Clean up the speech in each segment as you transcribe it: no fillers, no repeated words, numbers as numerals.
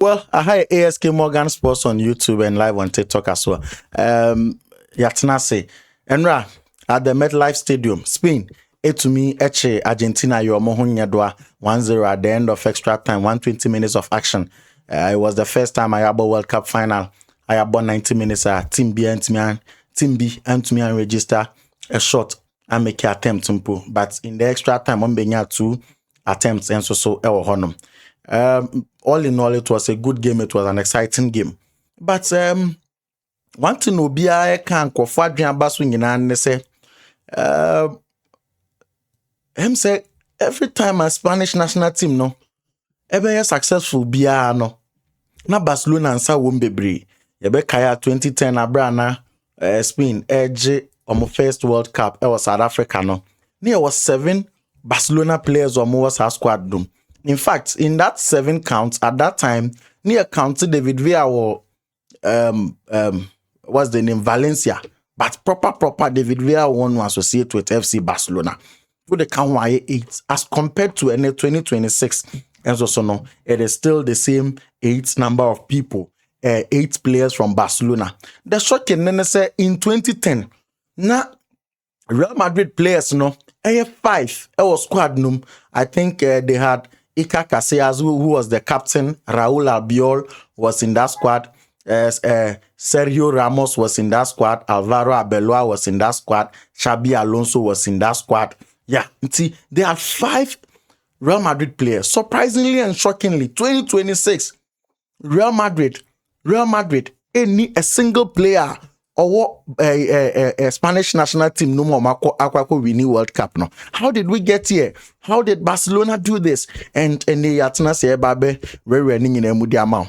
Well, I have ASK Morgan Sports on YouTube and live on TikTok as well. Yatinase. Enra, at the MetLife Stadium, Spain, to me, Eche, Argentina, your Mohunyadwa 1-0 at the end of extra time, 120 minutes of action. It was the first time I have a World Cup final. I have 90 minutes, Team B and me and register a shot and make an attempt to. But in the extra time, I'm being 2 attempts and so honor. All in all, it was a good game. It was an exciting game. But one thing no be I can go for Adrian Baswing and say, him say every time a Spanish national team no ever successful be no na Barcelona and sa wombebre. Yebe kaya 2010 abrana Spain edge on first World Cup. It was South Africa no. There was 7 Barcelona players or more was squad room. In fact, in that 7 counts at that time, near counted David Villa or what's the name Valencia, but proper David Villa one was associated with FC Barcelona. For the count 8 as compared to any 2026, and so no, it is still the same 8 number of people, 8 players from Barcelona. The shocking then say in 2010, now Real Madrid players no, 5 was squad num. I think they had Iker Casillas, who was the captain. Raul Albiol was in that squad. Sergio Ramos was in that squad. Alvaro Arbeloa was in that squad. Xabi Alonso was in that squad. Yeah, see, they had 5 Real Madrid players. Surprisingly and shockingly, 2026, Real Madrid, any a single player or a Spanish national team no more Aquaco winning World Cup no. How did we get here? How did Barcelona do this? And the Yatina say babe very running in a amount.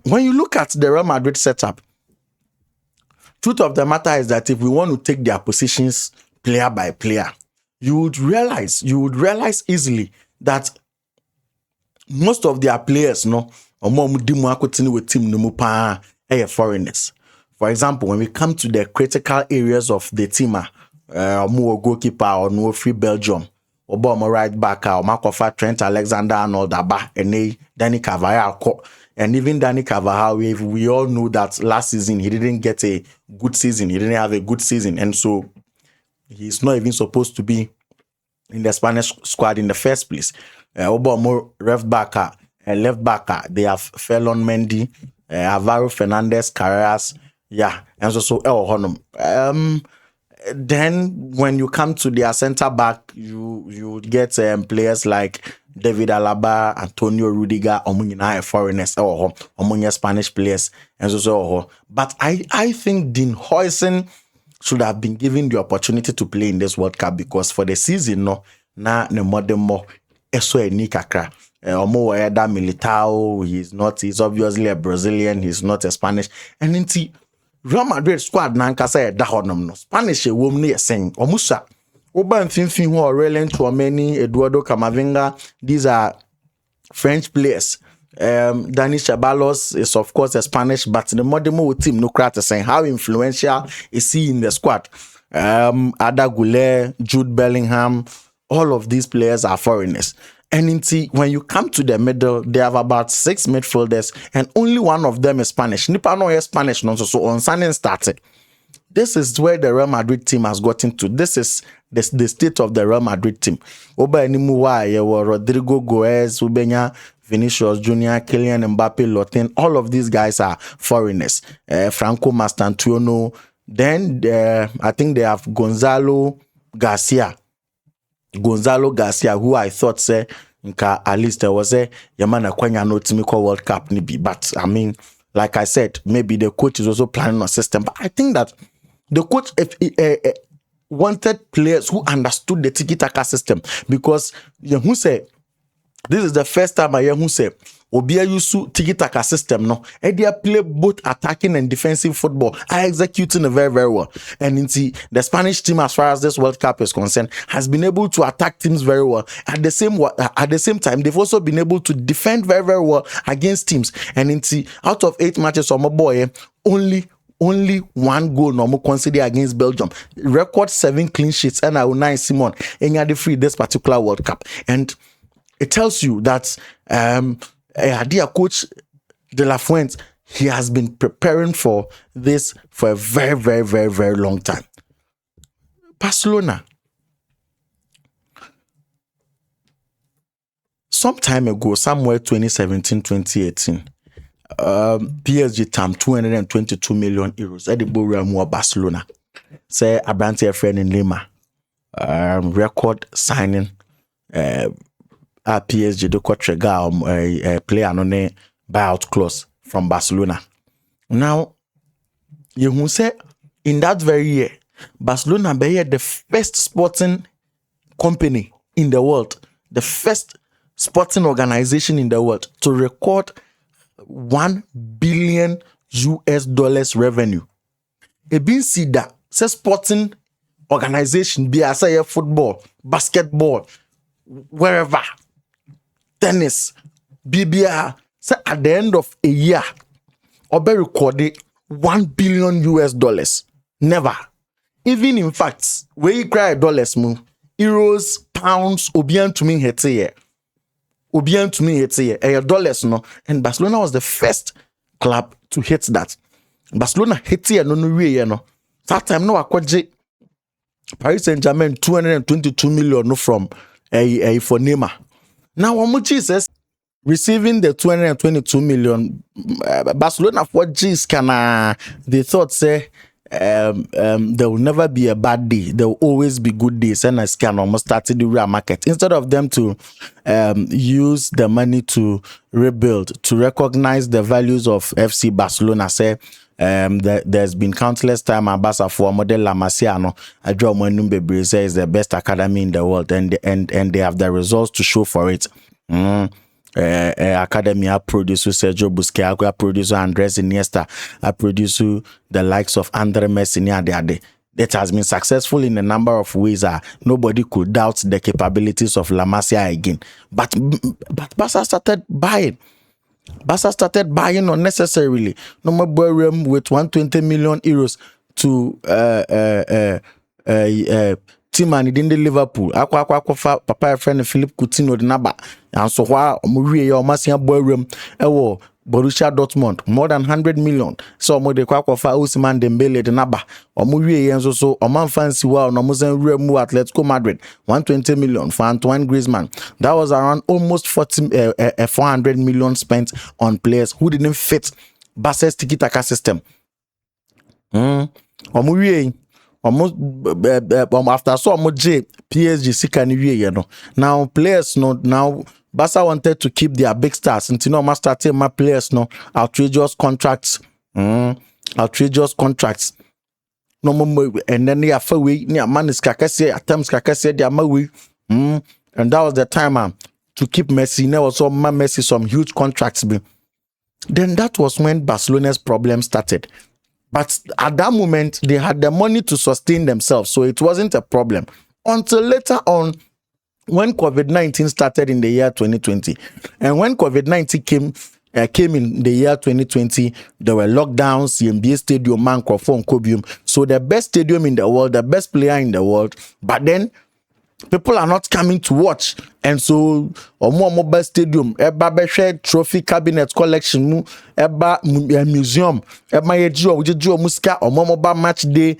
When you look at the Real Madrid setup, truth of the matter is that if we want to take their positions player by player, you would realize easily that most of their players no with team no foreigners. For example, when we come to the critical areas of the team, more goalkeeper or no free Belgium, or bomb right back, or Markofa Trent Alexander-Arnold, and Danny Carvajal. And even Danny Carvajal, we all know that last season he didn't get a good season. He didn't have a good season. And so he's not even supposed to be in the Spanish squad in the first place. Obama left back, they have Felon Mendy, Alvaro Fernandez, Carreras. Yeah, and so then when you come to their center back, you get players like David Alaba, Antonio Rudiger, Omunyina foreigners or Omunya Spanish players, and so. But I think Dean Huijsen should have been given the opportunity to play in this World Cup because for the season no na ne modern more eso eni kakra. Omo Eda Militao, he's obviously a Brazilian, he's not a Spanish, and inti Real Madrid squad nanka say da honom no Spanish e wom ne yesen omusa oba mfimfin ho Aurelien Tchouameni, Eduardo Camavinga. These are French players. Dani Ceballos is of course a Spanish, but the modern team no crater saying how influential is he in the squad. Ada Goulet, Jude Bellingham, all of these players are foreigners. And when you come to the middle, they have about 6 midfielders, and only one of them is Spanish. Nipa no is Spanish, no, so on Sunday started. This is where the Real Madrid team has gotten to. This is the state of the Real Madrid team. Oba Enimuwa, Rodrigo Goes, Ubenya, Vinicius Junior, Kylian Mbappe, Lotin. All of these guys are foreigners. Franco Mastantuono. Then I think they have Gonzalo Garcia, who I thought say at least there was a Yamana Kwanya no Timiko World Cup nibi. But I mean, like I said, maybe the coach is also planning a system. But I think that the coach wanted players who understood the tiki-taka system, because who say this is the first time I hear who say Obia Yusu tiki-taka system no, and they play both attacking and defensive football. I executing it very, very well. And the Spanish team, as far as this World Cup is concerned, has been able to attack teams very well. At the same time, they've also been able to defend very, very well against teams. And out of 8 matches on my boy, only 1 goal no more consider against Belgium. Record 7 clean sheets and Unai Simon in the free this particular World Cup. And it tells you that dear coach De La Fuente, he has been preparing for this for a very, very, very, very long time. Barcelona, some time ago, somewhere 2017, 2018, PSG time 222 million euros. Edible Real Barcelona. Say Abrante friend in Lima. Record signing. PSG do trigger a player on a buyout clause from Barcelona. Now, you who say in that very year, Barcelona be the first sporting company in the world, the first sporting organization in the world to record $1 billion revenue. A been see that say sporting organization be as a football, basketball, wherever, tennis, BBR, say at the end of a year, or be recorded $1 billion. Never. Even in fact, where you cry dollars move, euros, pounds, obian to me hete here. Obian to me hete here. Dollars no. And Barcelona was the first club to hit that. Barcelona hit here no way no. That time no akwaje Paris Saint-Germain 222 million no from for Neymar. Now Omuchi says receiving the 222 million Barcelona for G's they thought say there will never be a bad day. There will always be good days. And I can almost start the real market. Instead of them to use the money to rebuild, to recognize the values of FC Barcelona, say there's been countless time Abasa for model La Masia, I draw Manumbe Brise is the best academy in the world, and they have the results to show for it. Academy I produce Sergio Busquets, I produce Andres Iniesta, I produce the likes of Andre Messi. That has been successful in a number of ways. Nobody could doubt the capabilities of La Masia again. But Barca started buying. Barca started buying unnecessarily. No more borrowing with 120 million euros to team and in Liverpool. Aqua papa friend Philip Coutinho de Naba. And so while Murie or Masia borrowing Borussia Dortmund more than 100 million. So mo de kwa Ousmane Dembele de Naba. Murie yenso so man fancy wow no muzen remu Atletico Madrid 120 million for Antoine Griezmann. That was around almost 400 million spent on players who didn't fit Barca's tiki-taka system. Murie almost after so much PSG sika now players now Barca wanted to keep their big stars until no master started my players outrageous contracts no more and then they are for we near man is kakase attempts kakase they are we and that was the time to keep Messi. Now also Messi some huge contracts then that was when Barcelona's problem started. But at that moment, they had the money to sustain themselves, so it wasn't a problem. Until later on, when COVID-19 started in the year 2020, and when COVID-19 came in the year 2020, there were lockdowns, the NBA Stadium, Mankrofon, Kobium. So the best stadium in the world, the best player in the world, but then people are not coming to watch, and so Omo Mobile Stadium, Eba share trophy cabinet collection, Eba museum, Eba yejo muska, Omo Mobile match day,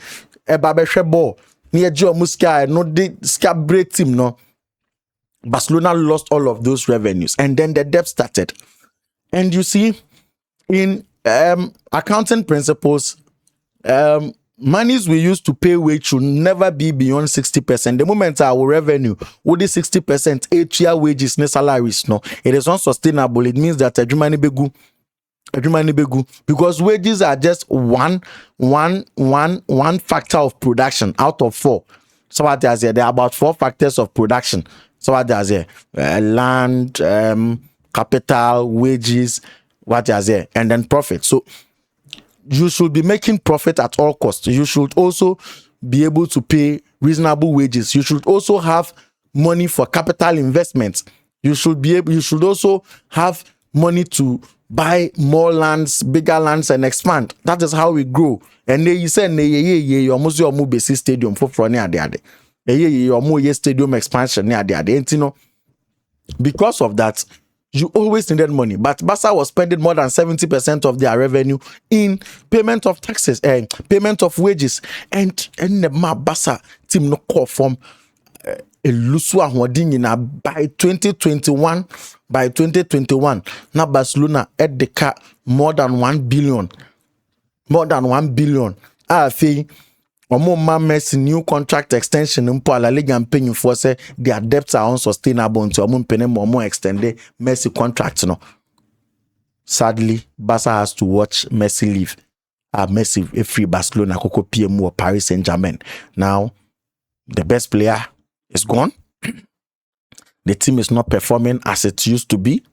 Eba share ball, near Joe Muska, no the ska break team no. Barcelona lost all of those revenues, and then the debt started. And you see, in accounting principles, monies we use to pay wage should never be beyond 60%. The moment our revenue would be 60% 8-year wages, no salaries, no, it is unsustainable. It means that every begu, because wages are just one factor of production out of 4. So what there are about 4 factors of production. So what there land, capital, wages, what there, and then profit. So you should be making profit at all costs. You should also be able to pay reasonable wages. You should also have money for capital investments. You should also have money to buy more lands, bigger lands, and expand. That is how we grow. And then you say, you almost your move stadium for your stadium expansion. Because of that, You always needed money, but Barca was spending more than 70% of their revenue in payment of taxes and payment of wages. And the Barca team no call from a lusu ahoɔden by 2021. By 2021, now Barcelona at the car more than 1 billion. More than 1 billion. I think Omo Messi new contract extension in La Liga and paying for say their debts are unsustainable until Omo pay more extended Messi contract. No. Sadly, Barca has to watch Messi leave. Messi a free Barcelona Coco PM or Paris Saint-Germain. Now, the best player is gone. The team is not performing as it used to be.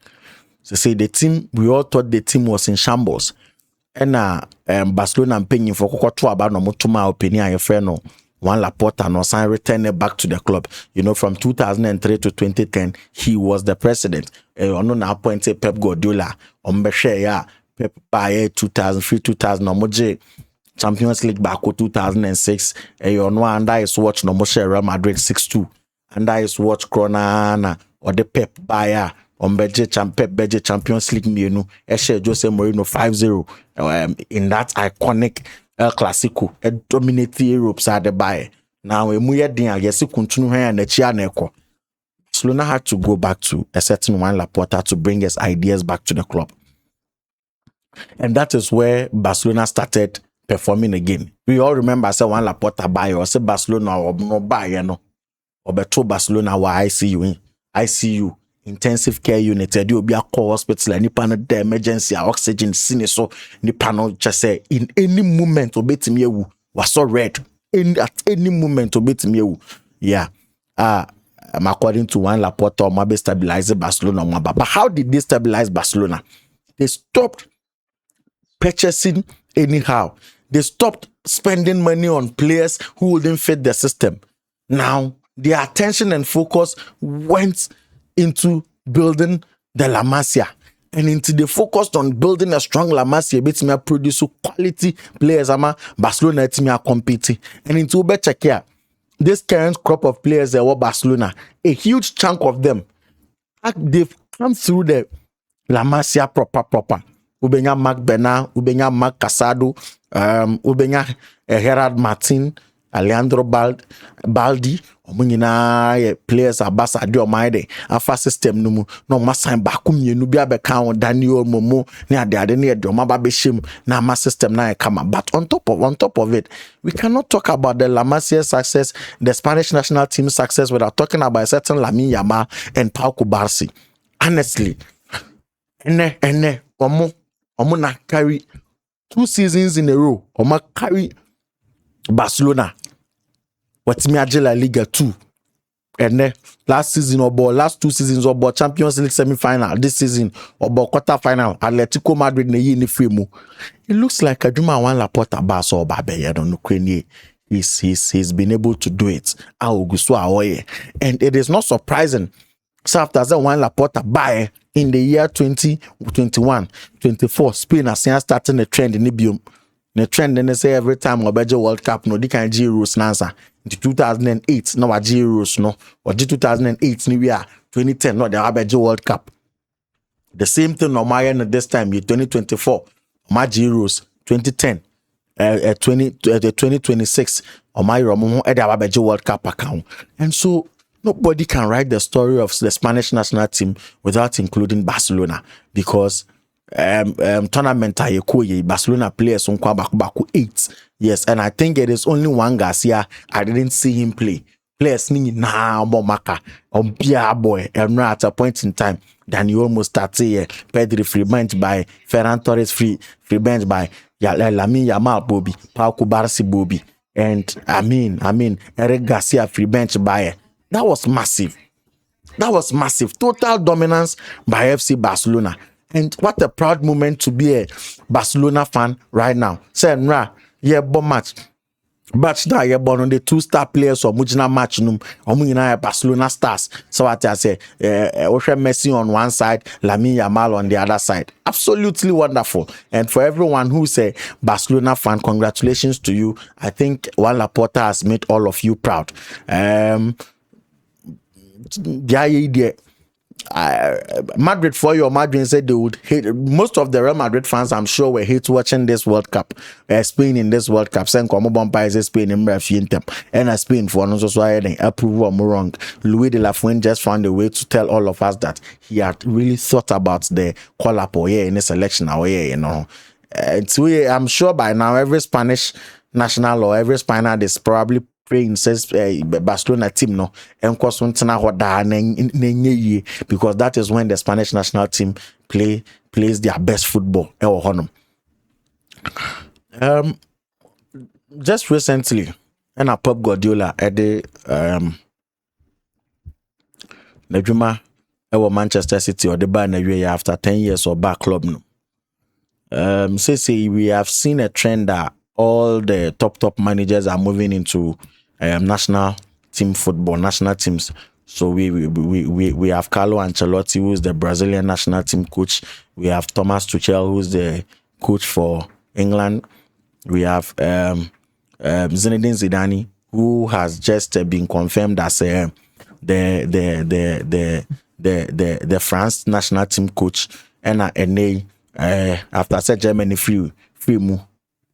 So say the team, we all thought the team was in shambles. And Barcelona paying for Coco about no mutuma opinion your friend no one Laporta no sign return it back to the club. You know, from 2003 to 2010, he was the president. On now appointed Pep Guardiola on Beshaya, Pep by 2003, 2000 Champions League back 2006. You know, and I is watch no Real Madrid 6-2. And I is watch Corona or the Pep Bayer on Pep Beje Champions League menu. Eshe Jose Mourinho 5-0 in that iconic El Clasico. A dominate Europe side the Bayer. Now we muye din agesi continue here and the chia neko. Barcelona had to go back to a certain one Laporta to bring his ideas back to the club. And that is where Barcelona started performing again. We all remember say one Laporta buy or say Barcelona or no buy, you know. Or beto Barcelona wa ICU intensive care unit do be a call hospital and nipa no the emergency oxygen sine so nipa no just say in any moment obetimi ewu was so red at any moment obetimi ewu. Yeah. According to one Laporta Mabe stabilize Barcelona. But how did they stabilize Barcelona? They stopped purchasing anyhow. They stopped spending money on players who wouldn't fit the system. Now their attention and focus went into building the La Masia. And into the focused on building a strong La Masia, bit me produce quality players ama Barcelona team are competing. And into better care, this current crop of players that were Barcelona, a huge chunk of them, they've come through the La Masia proper. Ubenya Marc Bernard, Ubenya Marc Casado, Ubenya Gerard Martin, Alejandro Baldi, omunyina players abasa de omaide afa system no mu no masan bakum yenu bia be kan Daniel Momo ne ade ne de omaba be shem na ma system na kama. But on top of it, we cannot talk about the La Masia success, the Spanish national team success without talking about a certain Lamine Yamal and Cubarsi. Honestly, ene omo na carry 2 seasons in a row. Omo carry Barcelona what's me La Liga 2 and last season or last 2 seasons or Champions League semi-final this season or quarter final Atletico Madrid ne free mu. It looks like a Juma one Laporta Bas or Babe don't know he's been able to do it. And it is not surprising. So after that one Laporta buy in the year 2021 24 Spain has starting a trend in Ibium. The trend then they say every time Obeje World Cup no di kan Euros nansa. In 2008 no wa Euros no. Or 2008 ni we are 2010 no the Obeje World Cup. The same thing no my this time 2024 my Euros 2010 2026 or my Romo the Obeje World Cup account. And so nobody can write the story of the Spanish national team without including Barcelona because tournament Barcelona players on baku 8. Yes, and I think it is only one Garcia I didn't see him play. Players ni na Momaka on Pia boy and at a point in time Daniel almost started Pedri free bench by Ferran Torres free bench by Lamine Yamal Bobby, Pau Cubarsi Bobby, and I mean Eric Garcia free bench by that was massive. Total dominance by FC Barcelona. And what a proud moment to be a Barcelona fan right now. Say, bon match. But now you're born on the 2-star players or Mujina match num or Mujina Barcelona stars. So what I say, Messi on one side, Lamine Yamal on the other side. Absolutely wonderful. And for everyone who's a Barcelona fan, congratulations to you. I think Juan Laporta has made all of you proud. Madrid for your Madrid said they would hate. Most of the Real Madrid fans, I'm sure, were hate watching this World Cup. Spain in this World Cup. Saying come on, is Spain in Fuente, and Spain for no so I approve or wrong. Luis de la Fuente just found a way to tell all of us that he had really thought about the call up or in the selection or you know. I'm sure by now every Spanish national or every Spaniard is probably praying says Barcelona team no because that is when the Spanish national team plays their best football. Just recently, and a Pep Guardiola at the Najuma Manchester City or the bar after 10 years or back club no. Say we have seen a trend that all the top managers are moving into national team football, national teams. So we have Carlo Ancelotti, who is the Brazilian national team coach. We have Thomas Tuchel, who's the coach for England. We have Zinedine Zidane, who has just been confirmed as the France national team coach. And after said Germany free mu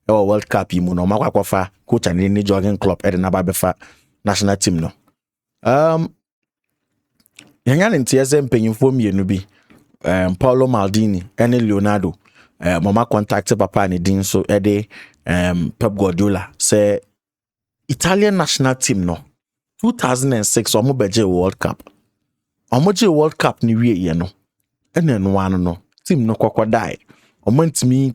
World Cup you no makwafa coach and any jogging club at na befa national team no yanya ntiese mpanyimfo mienu bi Paulo Maldini and Leonardo mama contact papa ne din so Pep Guardiola say Italian national team no 2006 omo beje World Cup World Cup ni wie ye no ene no one no team no kwakwadai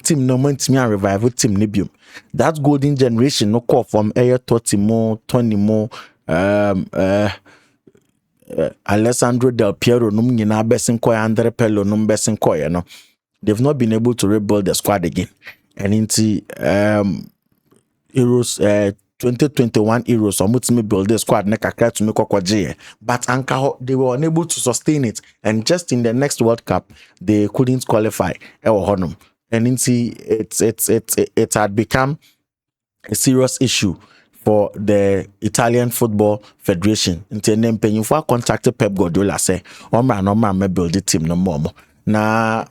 team no mantimi and revival team nibium that golden generation no call from Totti mo Tony mo Alessandro Del Piero num nyina besin koy Andre Pello num besin koy no they've not been able to rebuild the squad again and into Euros 2021 Euros omutimi build the squad ne kakra to make okwaje but anka they were unable to sustain it and just in the next World Cup they couldn't qualify and it had become a serious issue for the Italian Football Federation until them paying for contacted Pep Guardiola say no man build the team no more now.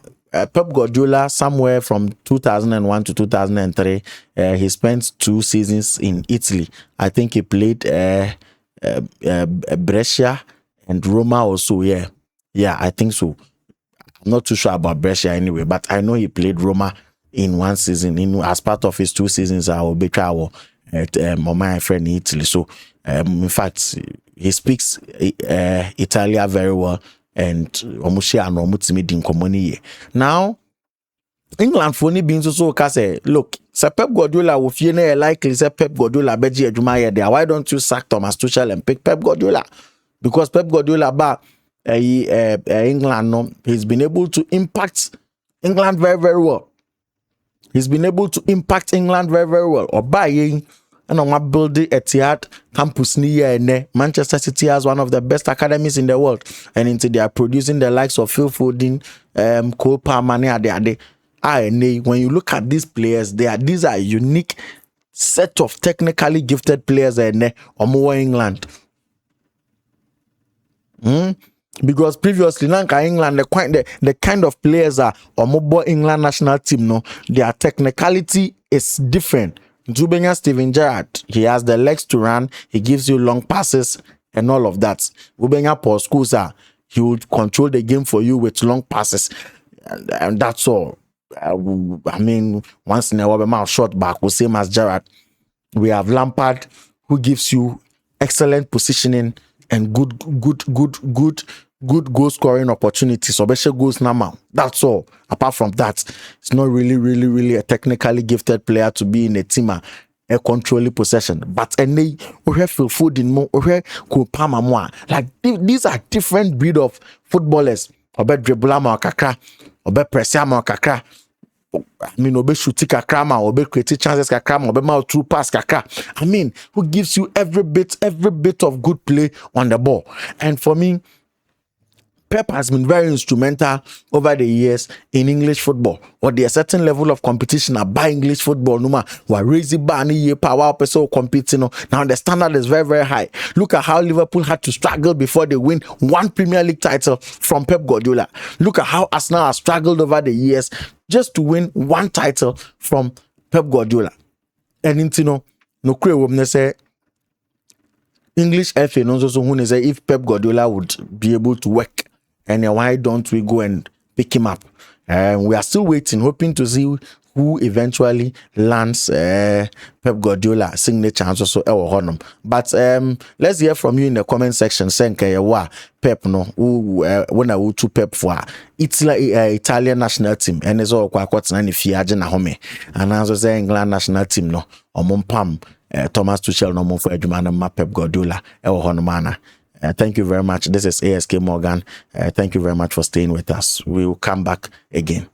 Pep Guardiola, somewhere from 2001 to 2003, he spent 2 seasons in Italy. I think he played Brescia and Roma also. Yeah, I think so. I'm not too sure about Brescia anyway, but I know he played Roma in 1 season. As part of his 2 seasons, I will be travel my friend in Italy. So, in fact, he speaks Italian very well. And now England for being so say look Pep Guardiola will feel likely say Pep Guardiola beji adwuma there. Why don't you sack Thomas Tuchel and pick Pep Guardiola? Because Pep Guardiola England no, he's been able to impact England very, very well. He's been able to impact England very, very well. Or buying and on building Etihad campus near Manchester City has one of the best academies in the world, and into they are producing the likes of Phil Foden, Cole Palmer. When you look at these players, these are unique set of technically gifted players in England. Because previously, England, the kind of players are mobile England national team, no, their technicality is different. Zubenya Steven Gerrard, he has the legs to run, he gives you long passes and all of that. Ubenya Paul Scholes, he would control the game for you with long passes, and that's all. I mean, once in a while, short back, the same as Gerrard. We have Lampard, who gives you excellent positioning and good goal scoring opportunities, or better goals now. That's all. Apart from that, it's not really a technically gifted player to be in a team a controlling possession. But we have Phil Foden more, we have Cole Palmer more. Like these are different breed of footballers. Obe dribbler more kakra, obe presser more kakra. I mean, obe shooting kakra ma, obe creating chances kakra ma, obe ma through pass kakra. I mean, who gives you every bit of good play on the ball. And for me, Pep has been very instrumental over the years in English football. Or there's a certain level of competition by English football. Numa, we're raising bar power person competing. Now the standard is very, very high. Look at how Liverpool had to struggle before they win one Premier League title from Pep Guardiola. Look at how Arsenal has struggled over the years just to win one title from Pep Guardiola. And no clear woman say English FA knows also who say if Pep Guardiola would be able to work, and why don't we go and pick him up? We are still waiting, hoping to see who eventually lands Pep Guardiola signature and also Honum. But let's hear from you in the comment section. Saying Pep no when I would to Pep for Italian national team and it's all quite nine if you na home and also say England national team no or Mompam Thomas Tuchel no more for Edumana Pep Guardiola Honumana. Thank you very much. This is ASK Morgan. Thank you very much for staying with us. We will come back again.